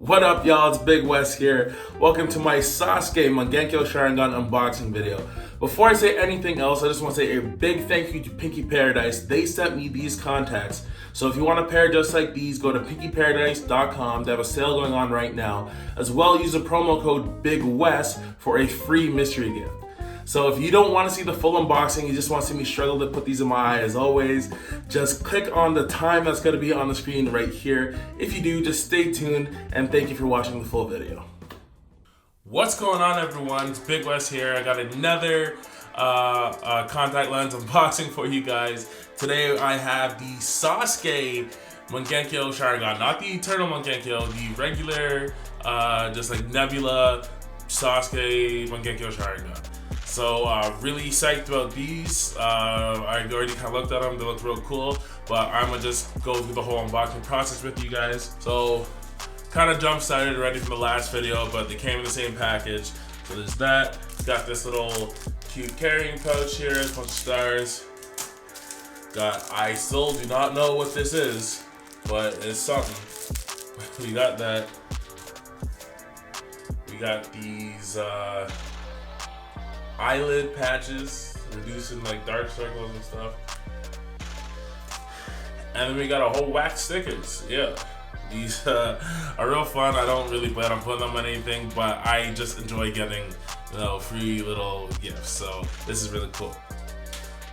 What up, y'all? It's Big West here. Welcome to my Sasuke Mangekyou Sharingan unboxing video. Before I say anything else, I just want to say a big thank you to Pinky Paradise. They sent me these contacts. So if you want a pair just like these, go to pinkyparadise.com. They have a sale going on right now. As well, use the promo code BIGWEST for a free mystery gift. So if you don't want to see the full unboxing, you just want to see me struggle to put these in my eye, as always, just click on the time that's going to be on the screen right here. If you do, just stay tuned, and thank you for watching the full video. What's going on, everyone? It's Big West here. I got another contact lens unboxing for you guys. Today I have the Sasuke Mangekyou Sharingan, not the Eternal Mangekyou, the regular, just like Nebula Sasuke Mangekyou Sharingan. So really psyched about these. I already kind of looked at them, they look real cool, but I'm gonna just go through the whole unboxing process with you guys. So kind of jump started already from the last video, but they came in the same package. So there's that. It's got this little cute carrying pouch here, a bunch of stars. I still do not know what this is, but it's something. We got that. We got these eyelid patches, reducing like dark circles and stuff. And then we got a whole wax stickers. Yeah, these are real fun. I don't really plan on putting them on anything, but I just enjoy getting, free little gifts. So this is really cool.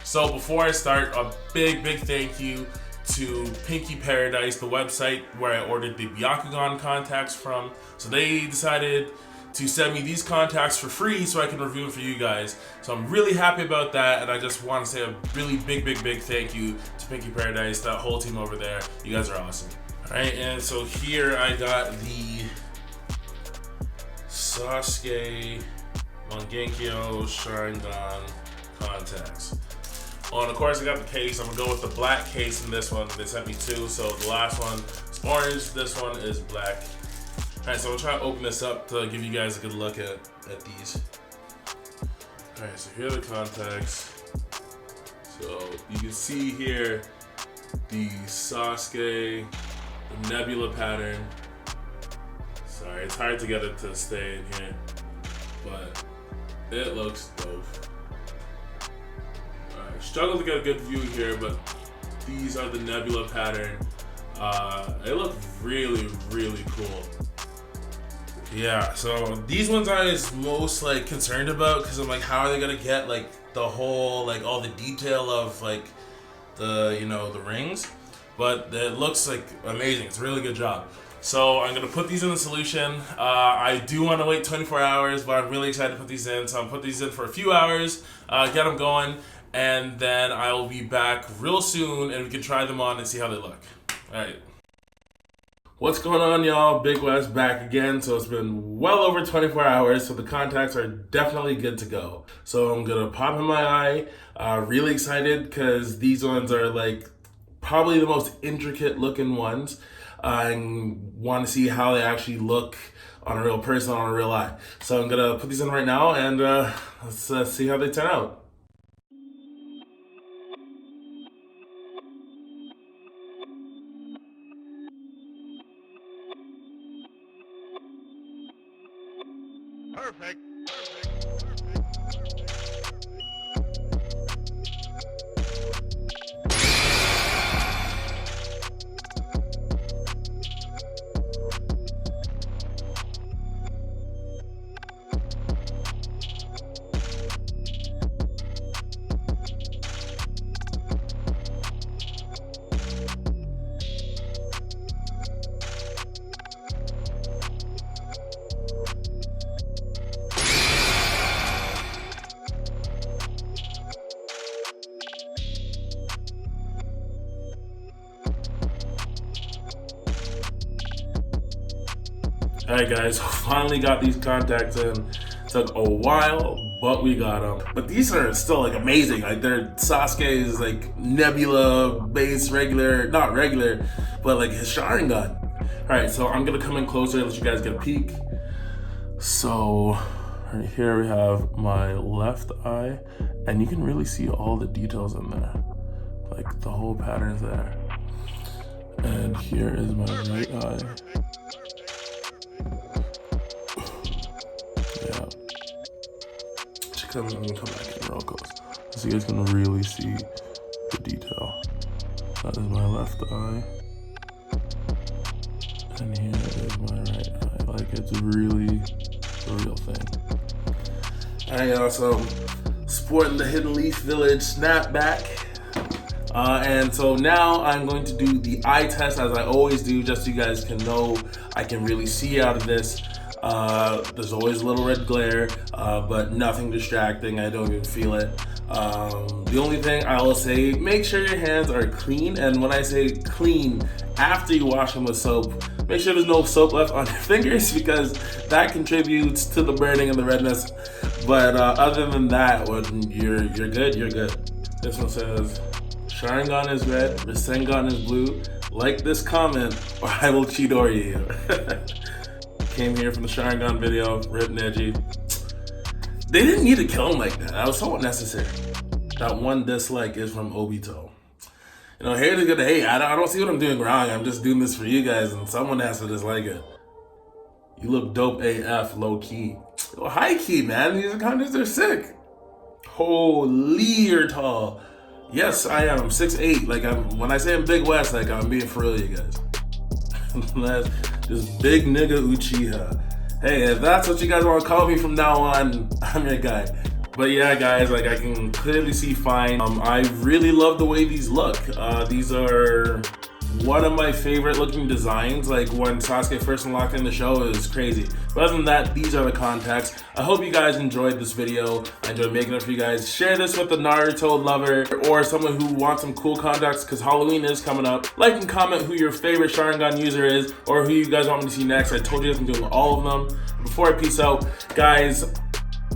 So before I start, a big thank you to Pinky Paradise, the website where I ordered the Byakugan contacts from. So they decided to send me these contacts for free so I can review them for you guys. So I'm really happy about that, and I just want to say a really big thank you to Pinky Paradise, that whole team over there. You guys are awesome. Alright, and so here I got the Sasuke Mangekyou Sharingan contacts. Oh, and of course I got the case. I'm gonna go with the black case in this one. They sent me two, so the last one is orange, this one is black. Alright, so I'm trying to open this up to give you guys a good look at these. Alright, so here are the contacts. So you can see here the Sasuke, the Nebula pattern. Sorry, it's hard to get it to stay in here, but it looks dope. Alright, struggle to get a good view here, but these are the Nebula pattern. They look really cool. Yeah, so these ones I was most concerned about, because I'm like, how are they gonna get the whole all the detail of the the rings? But it looks amazing. It's a really good job. So I'm gonna put these in the solution. I do want to wait 24 hours, but I'm really excited to put these in. So I'll put these in for a few hours, get them going, and then I will be back real soon, and we can try them on and see how they look. All right. What's going on, y'all? Big West back again. So it's been well over 24 hours, so the contacts are definitely good to go. So I'm gonna pop in my eye. Really excited because these ones are probably the most intricate looking ones. I want to see how they actually look on a real person, on a real eye. So I'm gonna put these in right now, and let's see how they turn out. Perfect. Alright guys, finally got these contacts in. Took a while, but we got them. But these are still amazing. They're Sasuke's Nebula base not regular, but his Sharingan. Alright, so I'm gonna come in closer and let you guys get a peek. So right here we have my left eye, and you can really see all the details in there. The whole pattern's there. And here is my right eye. Come back in real close so you guys can really see the detail. That is my left eye. And here is my right eye. Like, it's really the real thing. I also sporting the Hidden Leaf Village snapback. And so now I'm going to do the eye test as I always do, just so you guys can know I can really see out of this. There's always a little red glare, but nothing distracting. I don't even feel it. The only thing I will say, make sure your hands are clean. And when I say clean, after you wash them with soap, make sure there's no soap left on your fingers, because that contributes to the burning and the redness. But other than that, when you're good, you're good. This one says, Sharingan is red, Rasengan is blue. Like this comment, or I will Chidori you. Came here from the Sharingan video, ripped and edgy. They didn't need to kill him like that. That was so unnecessary. That one dislike is from Obito. You know, haters gonna hate. I don't see what I'm doing wrong. I'm just doing this for you guys, and someone has to dislike it. You look dope AF, low key. Oh, high key, man. These comments are sick. Holy, you're tall. Yes, I am. I'm 6'8". Like, when I say I'm Big West, like, I'm being for real, you guys. That's just big nigga Uchiha. Hey, if that's what you guys want to call me from now on, I'm your guy. But yeah, guys, like, I can clearly see fine. I really love the way these look. These are one of my favorite looking designs. Like, when Sasuke first unlocked in the show, it was crazy. But other than that, these are the contacts. I hope you guys enjoyed this video. I enjoyed making it for you guys. Share this with a Naruto lover or someone who wants some cool contacts, because Halloween is coming up. Like and comment who your favorite Sharingan user is, or who you guys want me to see next. I told you guys I'm doing all of them. Before I peace out, guys,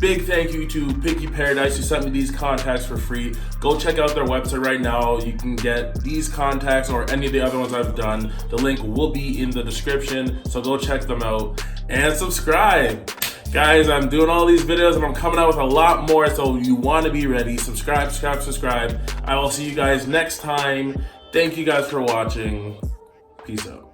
big thank you to Pinky Paradise who sent me these contacts for free. Go check out their website right now. You can get these contacts or any of the other ones I've done. The link will be in the description, so go check them out. And subscribe. Guys, I'm doing all these videos and I'm coming out with a lot more, so you want to be ready. Subscribe. I will see you guys next time. Thank you guys for watching. Peace out.